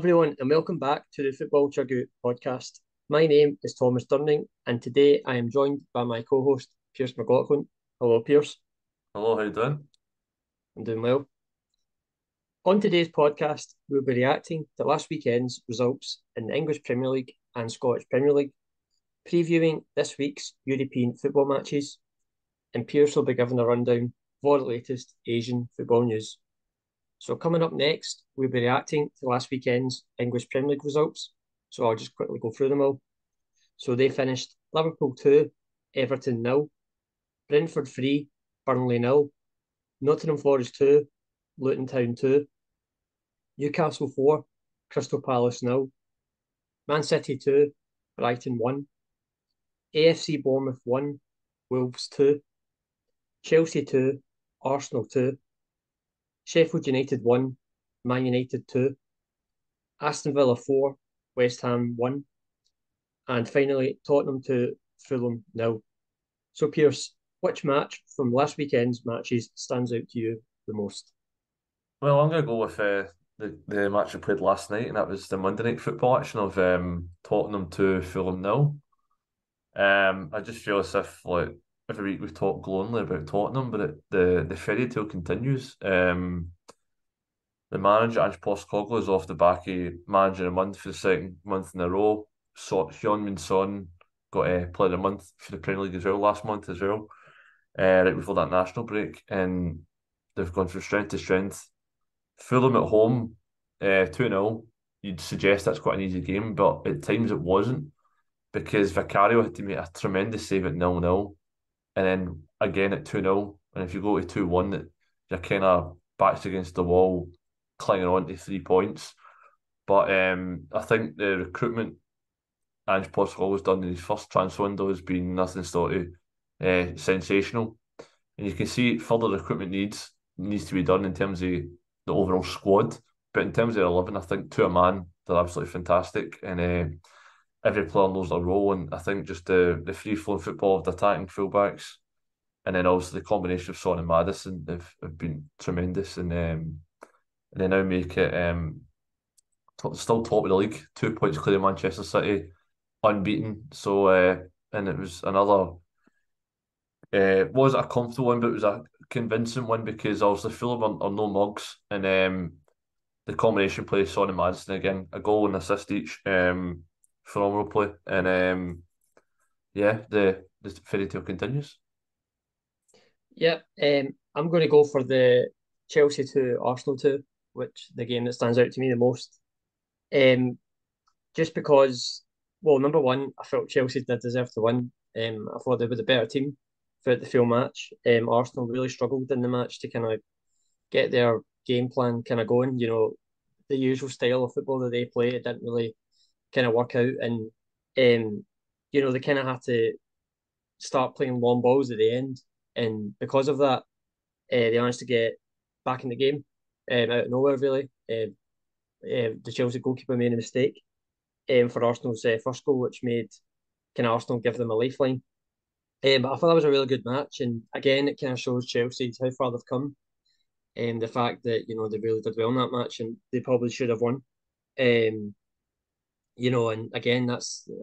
everyone, and welcome back to the Football Chuggu Podcast. My name is Thomas Durning, and today I am joined by my co-host, Pearse McLaughlin. Hello, Pearse. Hello, how you doing? I'm doing well. On today's podcast, we'll be reacting to last weekend's results in the English Premier League and Scottish Premier League, previewing this week's European football matches, and Pearse will be giving a rundown of all the latest Asian football news. So coming up next, we'll be reacting to last weekend's English Premier League results. So I'll just quickly go through them all. So they finished Liverpool 2, Everton 0, Brentford 3, Burnley 0, Nottingham Forest 2, Luton Town 2, Newcastle 4, Crystal Palace 0, Man City 2, Brighton 1, AFC Bournemouth 1, Wolves 2, Chelsea 2, Arsenal 2, Sheffield United 1, Man United 2, Aston Villa 4, West Ham 1, and finally Tottenham 2, Fulham 0. So Pearse, which match from last weekend's matches stands out to you the most? Well, I'm going to go with the match I played last night, and that was the Monday night football action of Tottenham 2, Fulham 0. I just feel as if like every week we talk glowingly about Tottenham, but the fairy tale continues. The manager, Ange Postecoglou, is off the back of manager of the month for the second month in a row. So Heung-min Son got player of the month for the Premier League as well last month as well, right before that national break, and they've gone from strength to strength. Fulham at home, 2-0. You'd suggest that's quite an easy game, but at times it wasn't because Vicario had to make a tremendous save at 0-0 and then again at 2-0. And if you go to 2-1, that you're kind of backs against the wall, clinging on to 3 points. But I think the recruitment Ange Postecoglou has done in his first transfer window has been nothing short of sensational. And you can see further recruitment needs to be done in terms of the overall squad. But in terms of 11, I think to a man, they're absolutely fantastic. And every player knows their role. And I think just the free-flowing football of the attacking fullbacks, and then also the combination of Son and Maddison have been tremendous. And they now make it still top of the league, 2 points clear of Manchester City, unbeaten. So, and it was another wasn't a comfortable one, but it was a convincing one because obviously Fulham are no mugs, and the combination play, Son and Maddison again, a goal and assist each, phenomenal play, and yeah, the fairy tale continues. Yep, I'm going to go for the Chelsea 2, Arsenal 2, which the game that stands out to me the most. Just because, well, number one, I felt Chelsea did deserve to win. I thought they were the better team throughout the full match. Arsenal really struggled in the match to kind of get their game plan kind of going. You know, the usual style of football that they play, it didn't really kind of work out, and they kind of had to start playing long balls at the end, and because of that, they managed to get back in the game out of nowhere. Really, the Chelsea goalkeeper made a mistake for Arsenal's first goal, which made kind of Arsenal give them a lifeline. But I thought that was a really good match, and again, it kind of shows Chelsea how far they've come, and the fact that they really did well in that match, and they probably should have won. Um, and again, I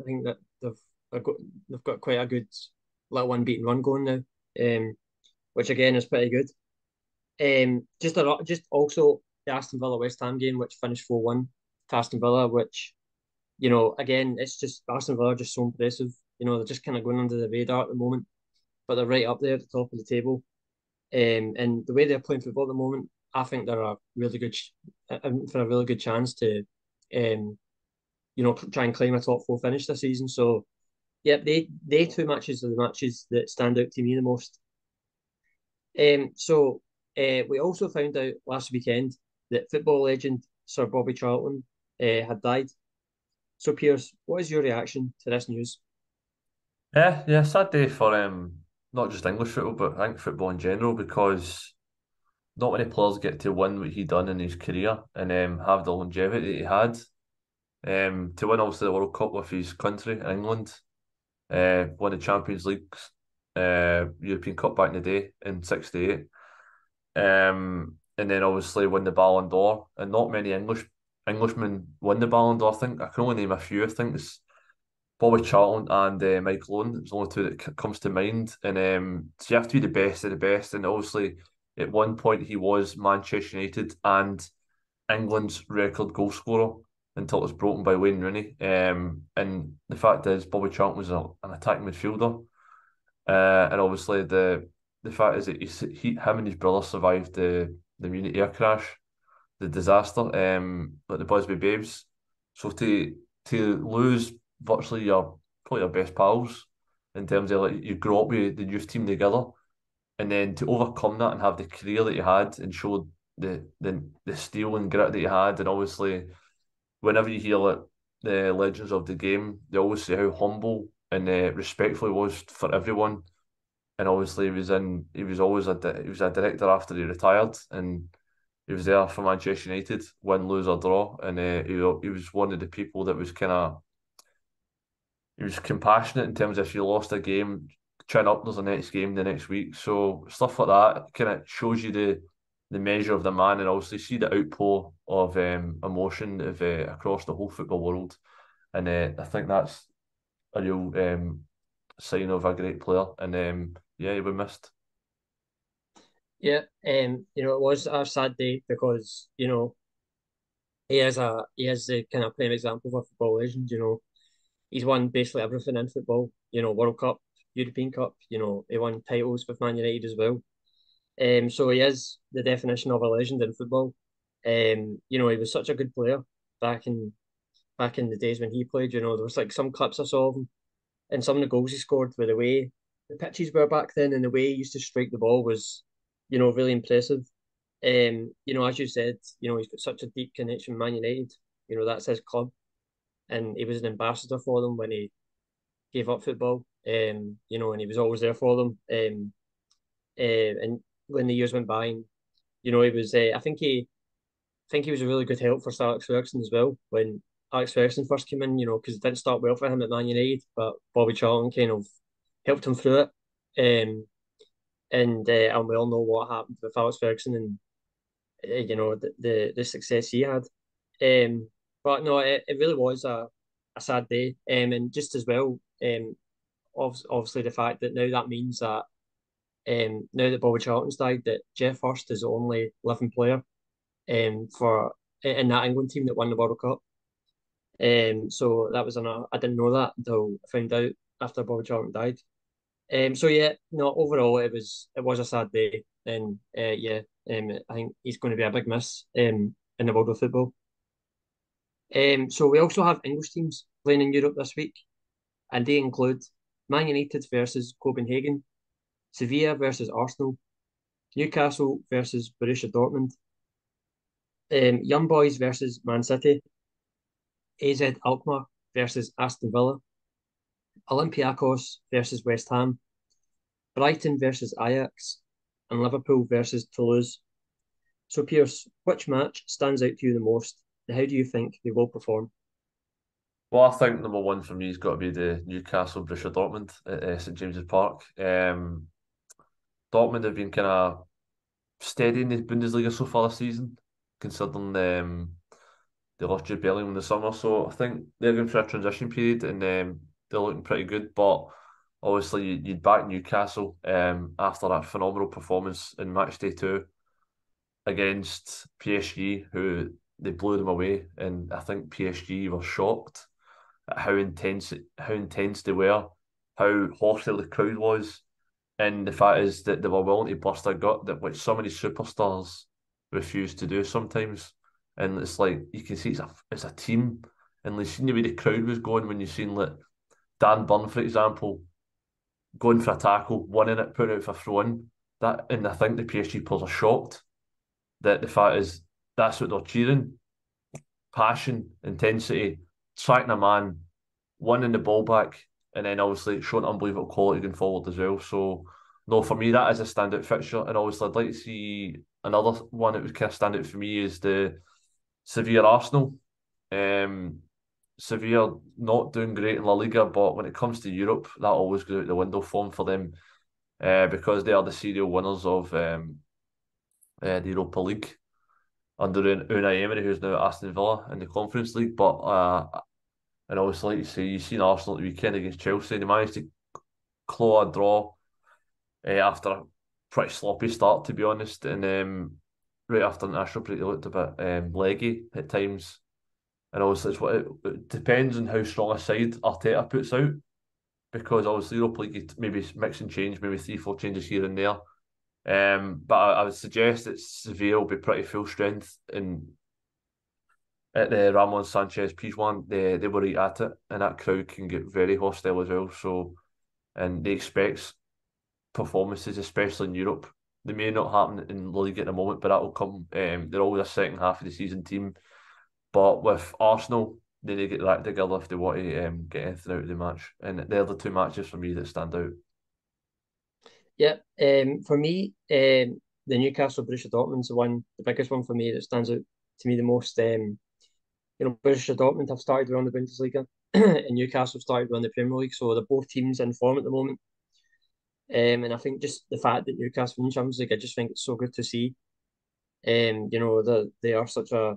think that they've got quite a good little unbeaten run going now, which again is pretty good. Just also the Aston Villa West Ham game, which finished 4-1 to Aston Villa, which again, it's just Aston Villa are just so impressive. They're just kind of going under the radar at the moment, but they're right up there at the top of the table. And the way they're playing football at the moment, I think they're a really good for a really good chance to, try and claim a top four finish this season. So, yep, they two matches are the matches that stand out to me the most. We also found out last weekend that football legend Sir Bobby Charlton had died. So, Pearse, what is your reaction to this news? Yeah, sad day for not just English football, but I think football in general, because not many players get to win what he done in his career and have the longevity he had. To win obviously the World Cup with his country, England, won the Champions League, European Cup back in the day in '68, and then obviously win the Ballon d'Or. And not many English Englishmen win the Ballon d'Or. I think I can only name a few. I think it's Bobby Charlton and Michael Owen. It's the only two that comes to mind. And so you have to be the best of the best. And obviously, at one point, he was Manchester United and England's record goal scorer until it was broken by Wayne Rooney. And the fact is, Bobby Charlton was an attacking midfielder. And obviously, the fact is that him and his brother survived the Munich air crash, the disaster, like the Busby Babes. So to lose virtually probably your best pals in terms of like you grow up with the youth team together, and then to overcome that and have the career that you had and show the steel and grit that you had, and obviously whenever you hear like the legends of the game, they always say how humble and respectful he was for everyone. And obviously he was always he was a director after he retired, and he was there for Manchester United, win, lose or draw, and he was one of the people that was he was compassionate in terms of if you lost a game, chin up, there's a next game the next week. So stuff like that kind of shows you the measure of the man, and obviously see the outpour of emotion across the whole football world. And I think that's a real sign of a great player. And yeah, he was missed. Yeah, it was a sad day because, he is the kind of prime example of a football legend, He's won basically everything in football, World Cup, European Cup, he won titles with Man United as well. So he is the definition of a legend in football. He was such a good player back in back in the days when he played. There was like some clips I saw of him and some of the goals he scored with the way the pitches were back then and the way he used to strike the ball was, really impressive. As you said, he's got such a deep connection with Man United. That's his club, and he was an ambassador for them when he gave up football. And he was always there for them. And when the years went by, and, he was. I think he was a really good help for Sir Alex Ferguson as well when Alex Ferguson first came in. Because it didn't start well for him at Man United, but Bobby Charlton kind of helped him through it. And we all know what happened with Alex Ferguson and the success he had. But no, it really was a sad day. And just as well, obviously the fact that now that means that now that Bobby Charlton's died, that Jeff Hurst is the only living player for in that England team that won the World Cup. So that was I didn't know that until I found out after Bobby Charlton died. So yeah, no, overall it was a sad day, and yeah, I think he's going to be a big miss in the world of football. So we also have English teams playing in Europe this week, and they include Man United versus Copenhagen, Sevilla versus Arsenal, Newcastle versus Borussia Dortmund, Young Boys versus Man City, AZ Alkmaar versus Aston Villa, Olympiacos versus West Ham, Brighton versus Ajax, and Liverpool versus Toulouse. So, Pearse, which match stands out to you the most, and how do you think they will perform? Well, I think number one for me has got to be the Newcastle Borussia Dortmund at St James's Park. Dortmund have been kind of steady in the Bundesliga so far this season, considering they lost Jude Bellingham in the summer. So I think they're going for a transition period, and they're looking pretty good. But obviously, you'd back Newcastle after that phenomenal performance in match day 2 against PSG, who they blew them away, and I think PSG were shocked at how intense they were, how hostile the crowd was, and the fact is that they were willing to burst a gut, that which some of these superstars refuse to do sometimes. And it's like you can see it's a team, and like seeing the way the crowd was going when you seen like Dan Burn, for example, going for a tackle, winning it, putting it for a throw in. That, and I think the PSG players are shocked that the fact is that's what they're cheering. Passion, intensity, tracking a man, winning the ball back, and then obviously showing unbelievable quality going forward as well. So, no, for me, that is a standout fixture. And obviously, I'd like to see another one that would kind of stand out for me is the Sevilla Arsenal. Sevilla not doing great in La Liga, but when it comes to Europe, that always goes out the window for them because they are the serial winners of the Europa League. under Unai Emery, who's now at Aston Villa in the Conference League. But and obviously, like you say, you've seen Arsenal at the weekend against Chelsea. They managed to claw a draw after a pretty sloppy start, to be honest. And right after international break, they looked a bit leggy at times. And obviously, it depends on how strong a side Arteta puts out. Because obviously, Europa League, maybe mix and change, maybe 3, 4 changes here and there. But I would suggest that Sevilla will be pretty full strength in at the Ramon Sanchez Pizjuan. They were right at it, and that crowd can get very hostile as well. So, and they expect performances, especially in Europe. They may not happen in the league at the moment, but that will come. They're always a second half of the season team. But with Arsenal, they need to get that together if they want to get anything out of the match. And they're the two matches for me that stand out. Yeah, for me, the Newcastle Borussia Dortmund's the biggest one for me that stands out to me the most. Borussia Dortmund have started to run the Bundesliga, and Newcastle started to run the Premier League, so they're both teams in form at the moment. And I think just the fact that Newcastle in Champions League, I just think it's so good to see. They are such a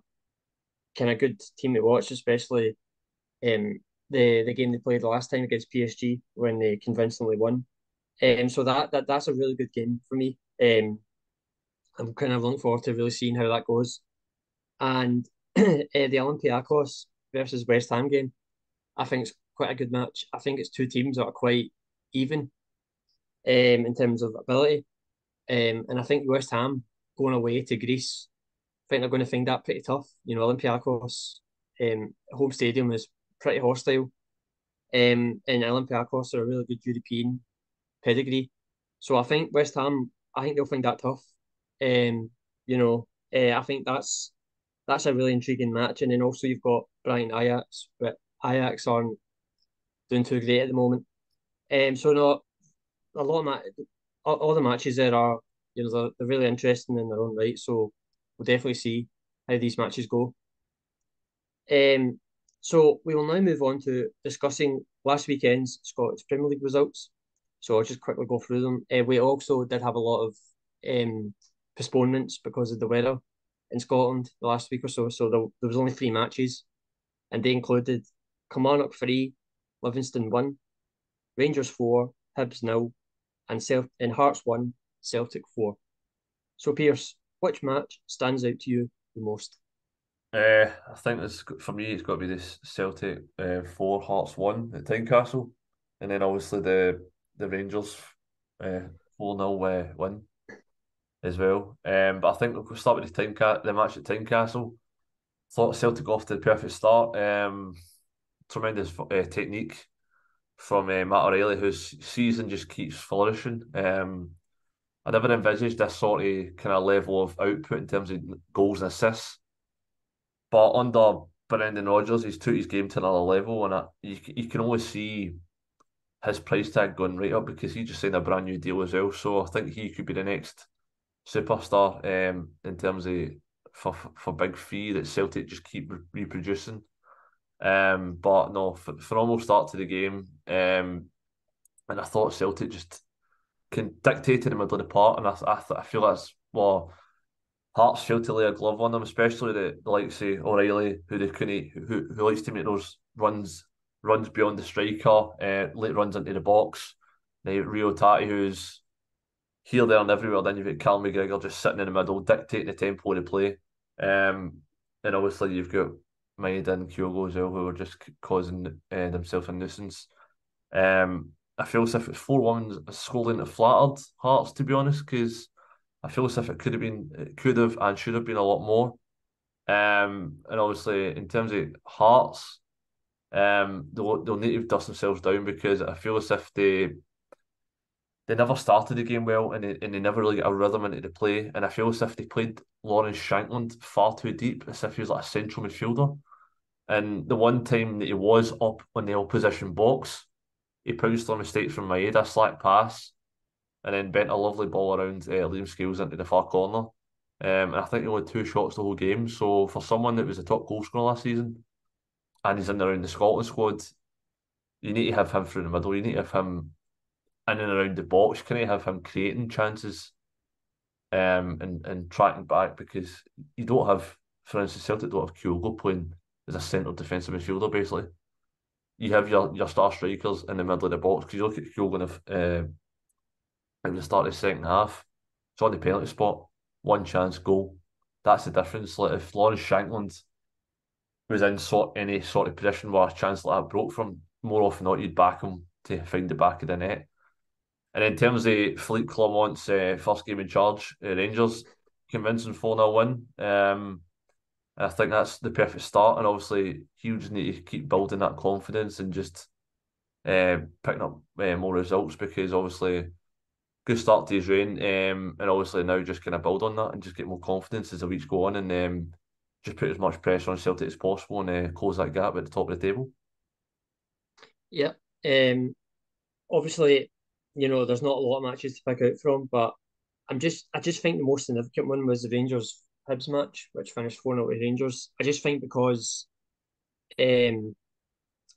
kind of good team to watch, especially the game they played the last time against PSG when they convincingly won. So that's a really good game for me. I'm kind of looking forward to really seeing how that goes. And the Olympiacos versus West Ham game, I think it's quite a good match. I think it's two teams that are quite even in terms of ability. And I think West Ham going away to Greece, I think they're going to find that pretty tough. Olympiacos home stadium is pretty hostile. And Olympiacos are a really good European pedigree. So I think West Ham, I think they'll find that tough. I think that's a really intriguing match. And then also you've got Brighton Ajax, but Ajax aren't doing too great at the moment. So not a lot of all the matches there are, they're really interesting in their own right. So we'll definitely see how these matches go. So we will now move on to discussing last weekend's Scottish Premier League results. So I'll just quickly go through them. We also did have a lot of postponements because of the weather in Scotland the last week or so. So there was only 3 matches, and they included Kilmarnock 3, Livingston 1, Rangers 4, Hibs 0, and Hearts 1, Celtic 4. So Pearse, which match stands out to you the most? I think for me, it's got to be this Celtic 4, Hearts 1 at Tynecastle, and then obviously the Rangers 4-0 win as well. But I think we'll start with the match at Tynecastle. Thought Celtic off to the perfect start. Tremendous technique from Matt O'Reilly, whose season just keeps flourishing. I never envisaged this sort of kind of level of output in terms of goals and assists. But under Brendan Rodgers, he's took his game to another level, and you can only see his price tag going right up because he just signed a brand new deal as well. So I think he could be the next superstar in terms of for big fee that Celtic just keep reproducing. But no, phenomenal start to the game. And I thought Celtic just dictated the middle of the park, and I feel that's Hearts failed to lay a glove on them, especially the likes of O'Reilly, who they couldn't, who likes to make those runs beyond the striker, late runs into the box. Now Rio Tati, who's here, there, and everywhere. Then you've got Callum McGregor just sitting in the middle, dictating the tempo of the play. And obviously you've got Maeda and Kyogo as well, who are just causing themselves a nuisance. I feel as if it's 4-1 scoreline that flattered Hearts, to be honest, because I feel as if it could have and should have been a lot more. And obviously, in terms of Hearts, they'll need to dust themselves down because I feel as if they never started the game well and they never really got a rhythm into the play. And I feel as if they played Lawrence Shankland far too deep, as if he was like a central midfielder. And the one time that he was up on the opposition box, he pounced on a mistake from Maeda, slack pass, and then bent a lovely ball around Liam Scales into the far corner. And I think he only had 2 shots the whole game. So for someone that was the top goal scorer last season, and he's in around the Scotland squad, you need to have him through the middle. You need to have him in and around the box. You can't have him creating chances. and tracking back, because you don't have, for instance, Celtic don't have Kyogo playing as a centre defensive midfielder. Basically, you have your star strikers in the middle of the box, because you look at Kyogo at the start of the second half, it's on the penalty spot, one chance, goal. That's the difference. Like if Lawrence Shankland was in any sort of position where a chance like that broke from, more often than not, you'd back him to find the back of the net. And in terms of Philippe Clement's first game in charge, Rangers, convincing 4-0 win. I think that's the perfect start, and obviously he'll just need to keep building that confidence and just picking up more results, because obviously good start to his reign, and obviously now just kind of build on that and just get more confidence as the weeks go on, and just put as much pressure on Celtic as possible and close that gap at the top of the table. Yeah. Obviously, there's not a lot of matches to pick out from, but I just think the most significant one was the Rangers Hibs match, which finished 4-0 to Rangers. I just think because it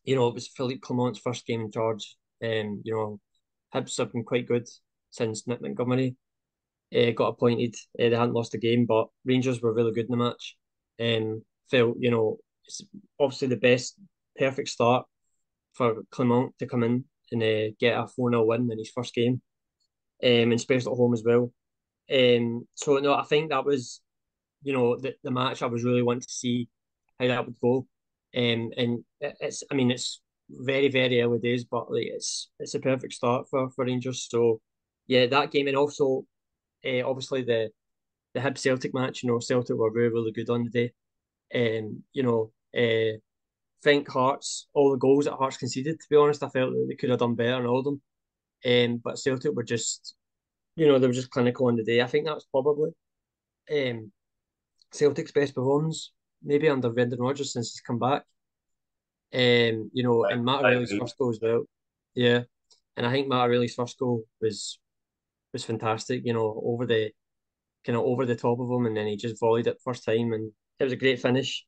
was Philippe Clement's first game in charge. Hibs have been quite good since Nick Montgomery got appointed. They hadn't lost a game, but Rangers were really good in the match. Felt, it's obviously the best, perfect start for Clement to come in and get a 4-0 win in his first game, and especially at home as well. So, no, I think that was, the match I was really wanting to see how that would go. And it's very, very early days, but like it's a perfect start for Rangers. So, yeah, that game, and also obviously the Hibs Celtic match. Celtic were really, really good on the day. Think Hearts, all the goals that Hearts conceded, to be honest, I felt that they could have done better on all of them. But Celtic were just, they were just clinical on the day. I think that was probably Celtic's best performance, maybe under Brendan Rodgers since he's come back. And Matt I O'Reilly's agree. first goal as well. Yeah. And I think Matt O'Reilly's first goal was fantastic, over the top of him, and then he just volleyed it first time, and it was a great finish.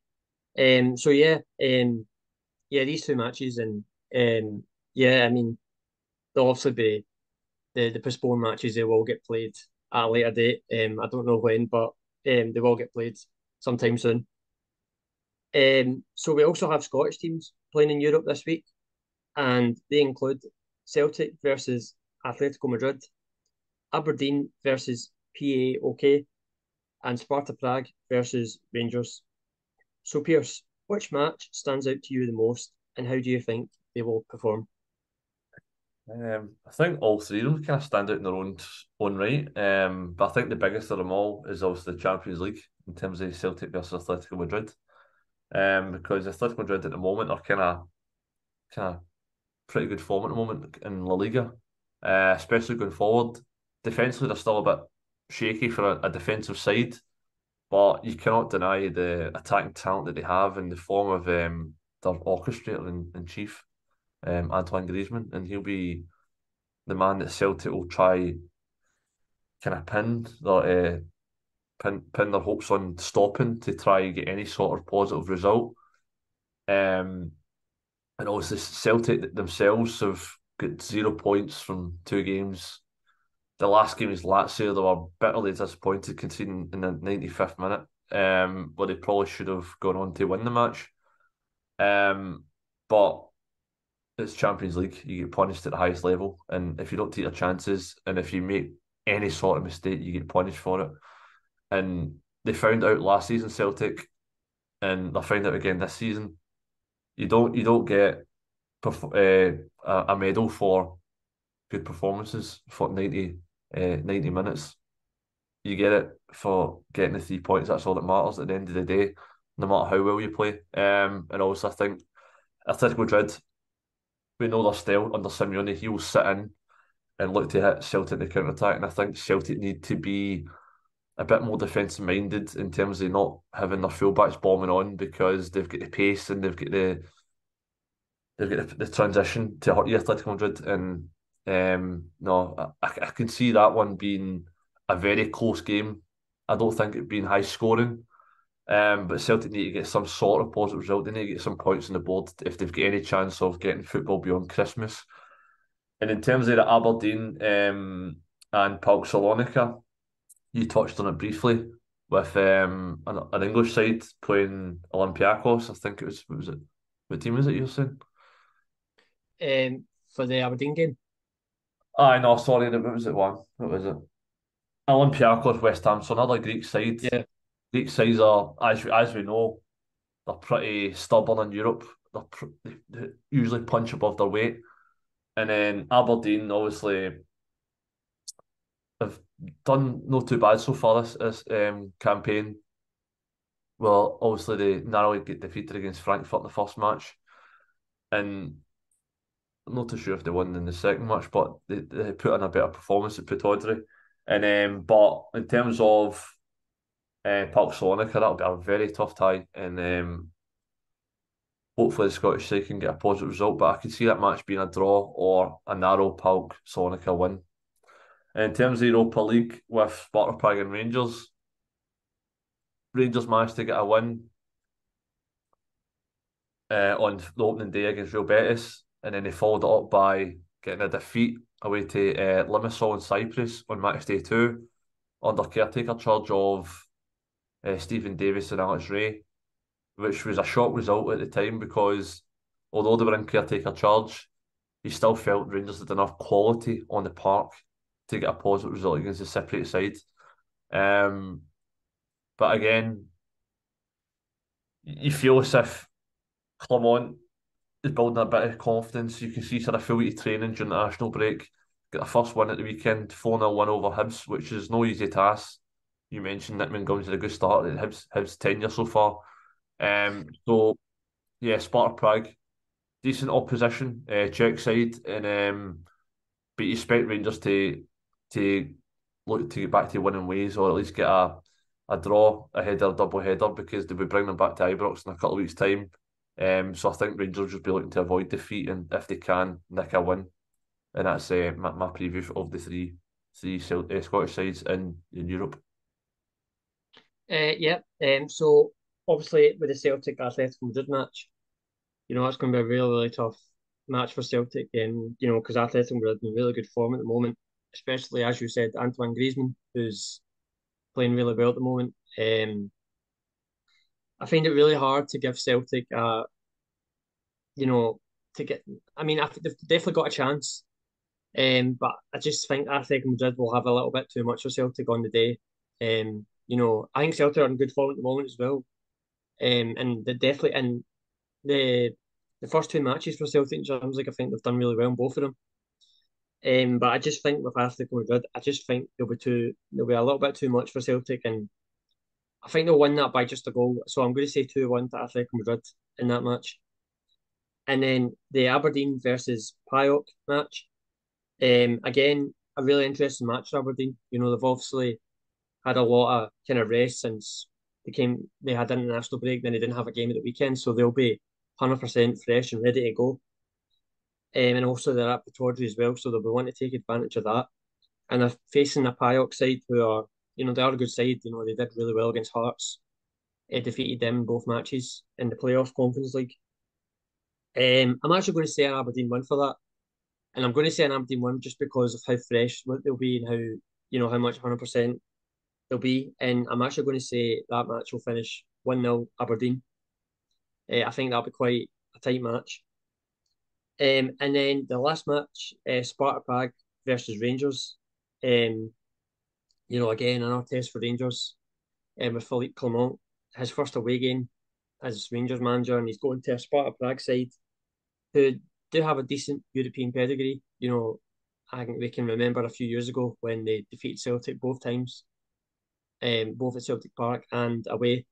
So yeah, these two matches, and yeah, I mean, they'll obviously be the postponed matches. They will get played at a later date. I don't know when, but they will get played sometime soon. So we also have Scottish teams playing in Europe this week, and they include Celtic versus Atletico Madrid, Aberdeen versus PAOK, and Sparta Prague versus Rangers. So, Pearse, which match stands out to you the most, and how do you think they will perform? I think all three of them kind of stand out in their own right. But I think the biggest of them all is obviously the Champions League in terms of Celtic versus Atletico Madrid. Because Atletico Madrid at the moment are kind of pretty good form at the moment in La Liga, especially going forward. Defensively, they're still a bit shaky for a defensive side, but you cannot deny the attacking talent that they have in the form of their orchestrator in chief, Antoine Griezmann, and he'll be the man that Celtic will try kind of pin their hopes on stopping to try and get any sort of positive result. Um, and also Celtic themselves have got 0 points from 2 games. The last game is Lazio. They were bitterly disappointed conceding in the 95th minute, where they probably should have gone on to win the match. But it's Champions League. You get punished at the highest level, and if you don't take your chances, and if you make any sort of mistake, you get punished for it. And they found out last season, Celtic, and they found out again this season. You don't get a medal for good performances for 90 minutes. You get it for getting the 3 points. That's all that matters at the end of the day, no matter how well you play. And also I think Atletico Madrid, we know their style under Simeone. He will sit in and look to hit Celtic in the counter attack, and I think Celtic need to be a bit more defensive minded in terms of not having their fullbacks bombing on, because they've got the pace and they've got the transition to hurt you, Atletico Madrid. And no, I can see that one being a very close game. I don't think it being high scoring. But Celtic need to get some sort of positive result. They need to get some points on the board if they've got any chance of getting football beyond Christmas. And in terms of the Aberdeen and PAOK Salonika, you touched on it briefly with an English side playing Olympiacos. I think it was. What was it? What team was it you're saying? For the Aberdeen game. I know. Sorry, what was it? What was it? Olympiacos, West Ham. So another Greek side. Yeah. Greek sides are, as we know, they're pretty stubborn in Europe. They usually punch above their weight. And then Aberdeen, obviously, have done not too bad so far this campaign. Well, obviously they narrowly get defeated against Frankfurt in the first match, and I'm not too sure if they won in the second match, but they put in a better performance at Pittodrie. And but in terms of Park Salonika, that'll be a very tough tie, and hopefully the Scottish side can get a positive result. But I could see that match being a draw or a narrow Park Salonika win. And in terms of Europa League with Sparta Prague and Rangers, Rangers managed to get a win on the opening day against Real Betis, and then they followed it up by getting a defeat away to Limassol in Cyprus on match day 2 under caretaker charge of Stephen Davis and Alex Ray, which was a shock result at the time because although they were in caretaker charge, he still felt Rangers had enough quality on the park to get a positive result against the Cypriot side. But again, you feel as if Clermont is building a bit of confidence. You can see sort of full week of training during the national break. Got a first win at the weekend, 4-0 win over Hibs, which is no easy task. You mentioned Nick Montgomery's had a good start at Hibs' tenure so far. So yeah, Sparta Prague, decent opposition, Czech side, and but you expect Rangers to look to get back to winning ways, or at least get a draw ahead of a double header because they will bring them back to Ibrox in a couple of weeks' time. So I think Rangers will just be looking to avoid defeat and if they can nick a win, and that's my preview of the three Scottish sides in Europe. Yeah. So obviously with the Celtic Athletic Madrid match, that's going to be a really, really tough match for Celtic. Because Athletic Madrid in really good form at the moment, especially as you said, Antoine Griezmann, who's playing really well at the moment. I find it really hard to give Celtic to get. I mean, they've definitely got a chance. But I just think Athletic Madrid will have a little bit too much for Celtic on the day. I think Celtic are in good form at the moment as well. And they definitely in the first 2 matches for Celtic in Champions League, I think they've done really well in both of them. But I just think with Athletic Madrid, I just think they'll be a little bit too much for Celtic, and I think they'll win that by just a goal. So I'm going to say 2-1 to Athletic Madrid in that match. And then the Aberdeen versus PAOK match. Again, a really interesting match for Aberdeen. They've obviously had a lot of kind of rest since they had an international break, then they didn't have a game at the weekend, so they'll be 100% fresh and ready to go. And also they're at Pittodrie as well, so they'll be wanting to take advantage of that. And they're facing a PAOK side who are, they are a good side. They did really well against Hearts. Defeated them in both matches in the playoff Conference League. I'm actually going to say an Aberdeen win for that. And I'm going to say an Aberdeen win just because of how fresh they'll be and how much 100% they'll be. And I'm actually going to say that match will finish 1-0 Aberdeen. I think that'll be quite a tight match. And then the last match, Sparta Prague versus Rangers. Again, another test for Rangers with Philippe Clement. His first away game as Rangers manager, and he's going to a Sparta Prague side who do have a decent European pedigree. I think we can remember a few years ago when they defeated Celtic both times, both at Celtic Park and away,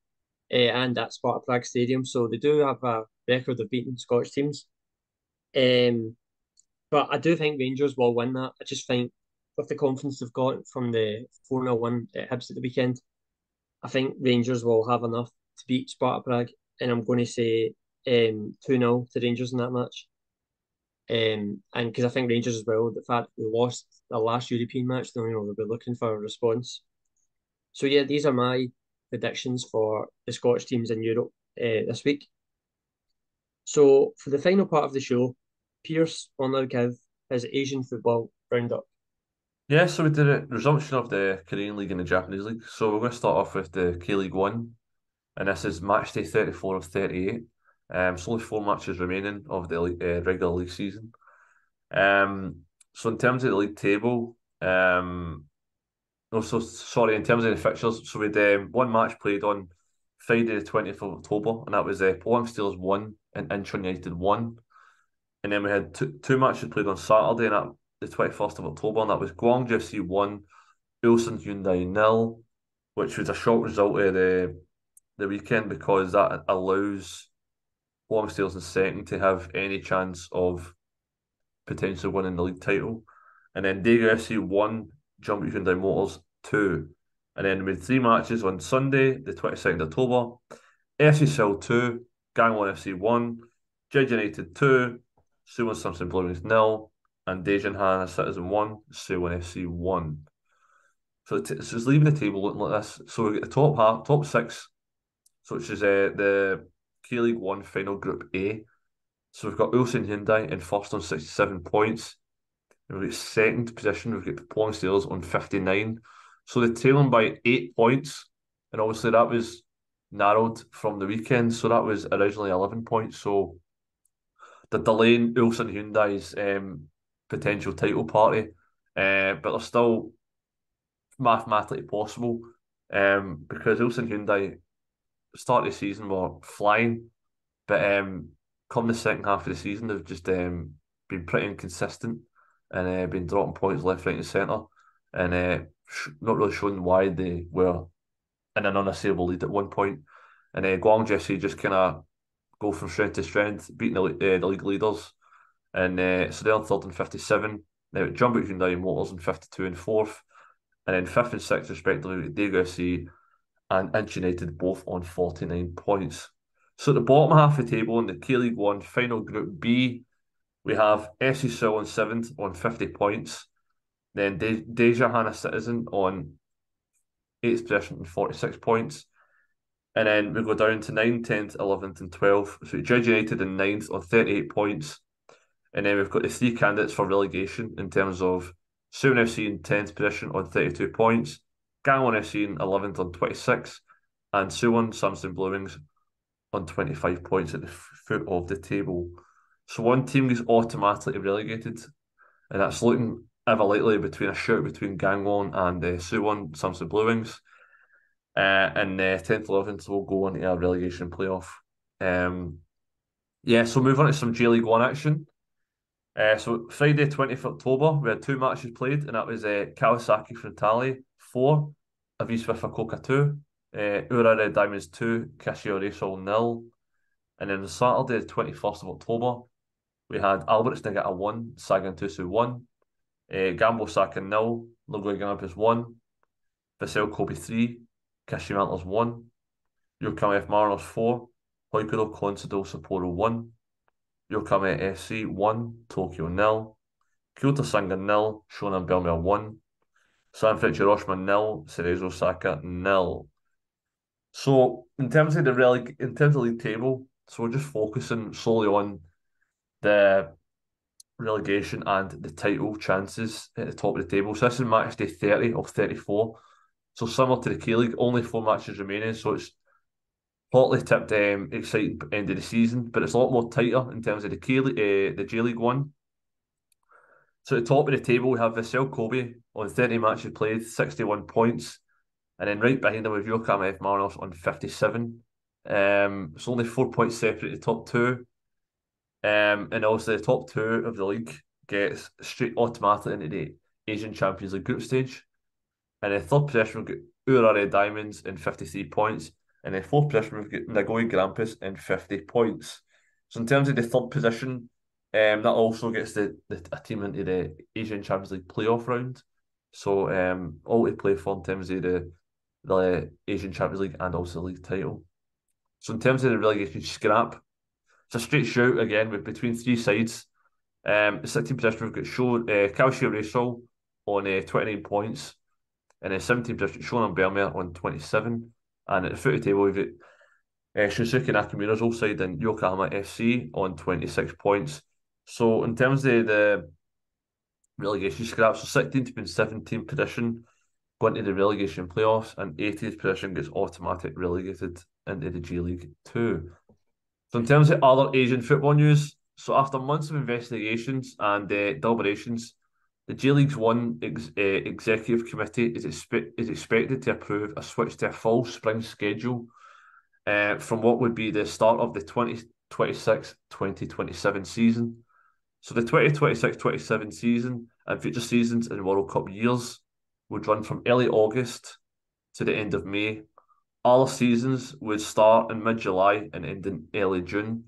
and at Sparta Prague Stadium. So they do have a record of beating Scottish teams. But I do think Rangers will win that. I just think with the confidence they've got from the 4-0 win at Hibs at the weekend, I think Rangers will have enough to beat Sparta Prague. And I'm going to say 2-0 to Rangers in that match. And because I think Rangers as well, the fact they lost the last European match, they'll be looking for a response. So yeah, these are my predictions for the Scottish teams in Europe this week. So for the final part of the show, Pearse will now give his Asian football roundup. Yeah, so we did a resumption of the Korean League and the Japanese League. So we're going to start off with the K League One, and this is match day 34 of 38. So only four matches remaining of the regular league season. So in terms of the league table, no, so sorry, in terms of the fixtures, so we had one match played on Friday the 20th of October, and that was Pohang Steelers 1 and Incheon United 1. And then we had two matches played on Saturday, and that the 21st of October, and that was Guangzhou FC 1, Ulsan Hyundai 0, which was a shock result of the weekend because that allows Pohang Steelers in second to have any chance of potentially winning the league title. And then Daegu FC 1, Jumbo Hyundai Motors 2. And then we had three matches on Sunday, the 22nd of October. SECL 2, Gangwon FC 1, Jeju United 2, Suwon Samsung Blue Wings 0, and Daejeon Hana Citizen 1, Suwon FC 1. So it's leaving the table looking like this. So we get the top six, so which is the K League 1 final Group A. So we've got Ulsan Hyundai in first on 67 points. We've got second position, we've got Pohang Steelers on 59. So they're trailing by 8 points. And obviously that was narrowed from the weekend. So that was originally 11 points. So they're delaying Ulsan Hyundai's potential title party. But they're still mathematically possible. Because Ulsan Hyundai start of the season were flying. But come the second half of the season, they've just been pretty inconsistent and been dropping points left, right, and centre, and not really showing why they were in an unassailable lead at one point. And Guangzhou FC just kind of go from strength to strength, beating the league leaders. And so they're on third and 57. Now, Jumbo Hyundai Motors in 52 and fourth. And then fifth and sixth, respectively, Daegu FC and Incheon United both on 49 points. So at the bottom half of the table in the K League 1 final Group B, we have SECL on seventh on 50 points. Then Daejeon Hana Citizen on eighth position on 46 points. And then we go down to 9th, 10th, 11th, and 12th. So Jeju United in 9th on 38 points. And then we've got the three candidates for relegation in terms of Suwon FC in 10th position on 32 points, Gangwon FC in 11th on 26, and Suwon Samsung Blue Wings on 25 points at the foot of the table. So one team gets automatically relegated, and that's looking ever likely between a shout between Gangwon and Suwon Samsung Blue Wings. And 10th, 11th will go into a relegation playoff. So move on to some J League 1 action. So Friday, 20th October, we had two matches played, and that was Kawasaki Frontale 4, Avis Fukuoka 2, Ura Diamonds 2, Kashio Reysol 0. And then on Saturday, the 21st of October, we had Alberts Niigata 1, Sagan Tusu 1, Gambo Saka 0, Logo Ganampus 1, Vissel Kobe 3, Kashima Antlers 1, Yokohama F Mariners 4, Hoikuro Consadole Sapporo 1, Yokohama FC 1, Tokyo 0, Kyoto Sanga 0, Shonan Belmare 1, Sanfrecce Hiroshima 0, Cerezo Osaka 0. So in terms of the league table, so we're just focusing solely on the relegation and the title chances at the top of the table. So this is match day 30 of 34. So similar to the K League, only four matches remaining. So it's hotly tipped, exciting end of the season, but it's a lot more tighter in terms of the the J League 1. So at the top of the table, we have Vissel Kobe on 30 matches played, 61 points. And then right behind them with Yokohama F Mariners on 57. It's only 4 points separate the top two. And also the top two of the league gets straight automatically into the Asian Champions League group stage. And in third position, we've got Ura Diamonds in 53 points. And in fourth position, we've got Nagoya Grampus in 50 points. So in terms of the third position, that also gets a team into the Asian Champions League playoff round. So all to play for in terms of the Asian Champions League and also the league title. So in terms of the relegation scrap, it's a straight shout again with between three sides. The 16th position we've got Calcio Reysol on 29 points, and then 17th position Shonan Belmare on 27. And at the foot of the table we've got Shinsuke Nakamura's old side and Yokohama FC on 26 points. So in terms of the relegation scraps. So 16th being 17th position going to the relegation playoffs, and 80th position gets automatic relegated into the G League 2. So in terms of other Asian football news, so after months of investigations and deliberations, the J League's executive committee is expected to approve a switch to a full spring schedule from what would be the start of the 2026-2027 season. So the 2026-27 season and future seasons in World Cup years would run from early August to the end of May. All seasons would start in mid-July and end in early June.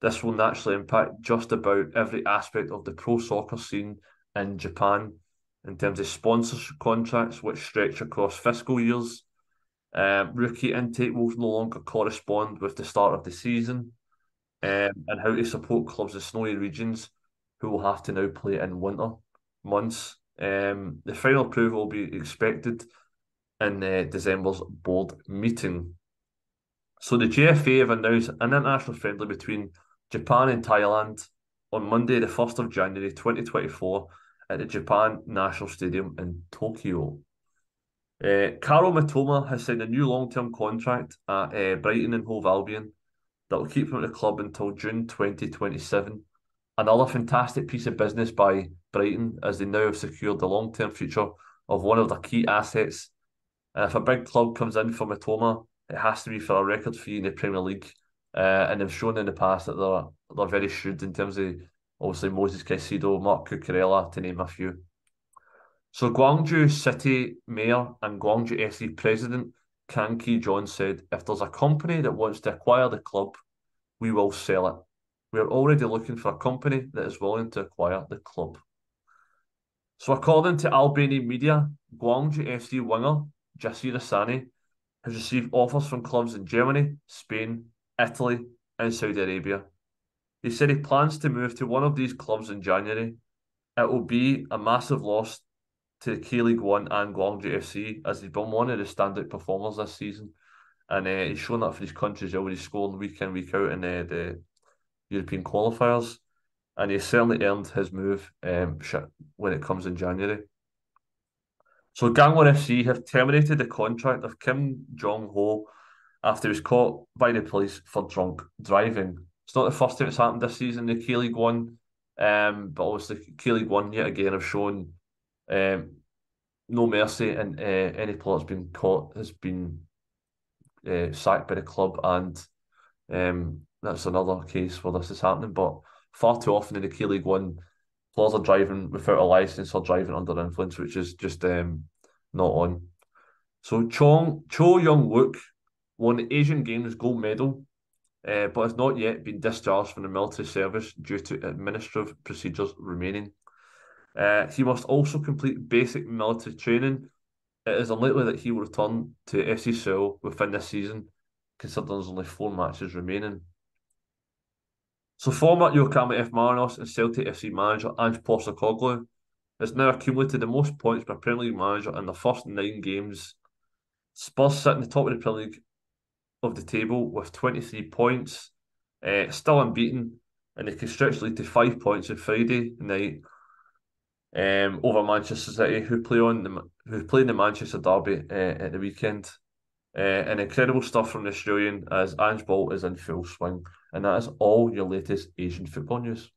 This will naturally impact just about every aspect of the pro soccer scene in Japan in terms of sponsorship contracts, which stretch across fiscal years. Rookie intake will no longer correspond with the start of the season, and how to support clubs in snowy regions who will have to now play in winter months. The final approval will be expected in December's board meeting. So the JFA have announced an international friendly between Japan and Thailand on Monday, the 1st of January 2024 at the Japan National Stadium in Tokyo. Karo Mitoma has signed a new long-term contract at Brighton and Hove Albion that will keep him at the club until June 2027. Another fantastic piece of business by Brighton, as they now have secured the long-term future of one of their key assets. And if a big club comes in for Mitoma, it has to be for a record fee in the Premier League. And they've shown in the past that they're very shrewd in terms of, obviously, Moses Caicedo, Mark Cucurella, to name a few. So Guangzhou City Mayor and Guangzhou FC President Kang Ki-jong said, if there's a company that wants to acquire the club, we will sell it. We are already looking for a company that is willing to acquire the club. So according to Albanian media, Guangzhou FC winger Jasir Sani has received offers from clubs in Germany, Spain, Italy, and Saudi Arabia. He said he plans to move to one of these clubs in January. It will be a massive loss to K-League 1 and Guangzhou FC, as he's been one of the standout performers this season. And he's shown that for his country as well, when he's scoring week in, week out in the European qualifiers. And he's certainly earned his move when it comes in January. So Gangwon FC have terminated the contract of Kim Jong-ho after he was caught by the police for drunk driving. It's not the first time it's happened this season in the K-League 1, but obviously K-League 1 yet again have shown no mercy, and any player that's been caught has been sacked by the club, and that's another case where this is happening. But far too often in the K-League 1, players are driving without a license or driving under influence, which is just not on. So Cho Young-wook won the Asian Games gold medal, but has not yet been discharged from the military service due to administrative procedures remaining. He must also complete basic military training. It is unlikely that he will return to FC Seoul within this season, considering there's only 4 matches remaining. So former Yokohama F. Marinos and Celtic FC manager Ange Postecoglou has now accumulated the most points by a Premier League manager in the first 9 games. Spurs sit in the top of the Premier League of the table with 23 points, still unbeaten, and they can stretch the lead to 5 points on Friday night over Manchester City, who play in the Manchester derby at the weekend. And incredible stuff from the Australian, as Ange Ball is in full swing. And that is all your latest Asian football news.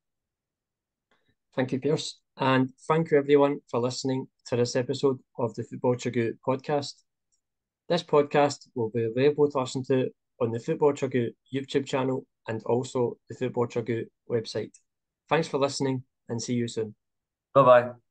Thank you, Pearse. And thank you, everyone, for listening to this episode of the Football Chuggu Podcast. This podcast will be available to listen to on the Football Chuggu YouTube channel and also the Football Chuggu website. Thanks for listening, and see you soon. Bye-bye.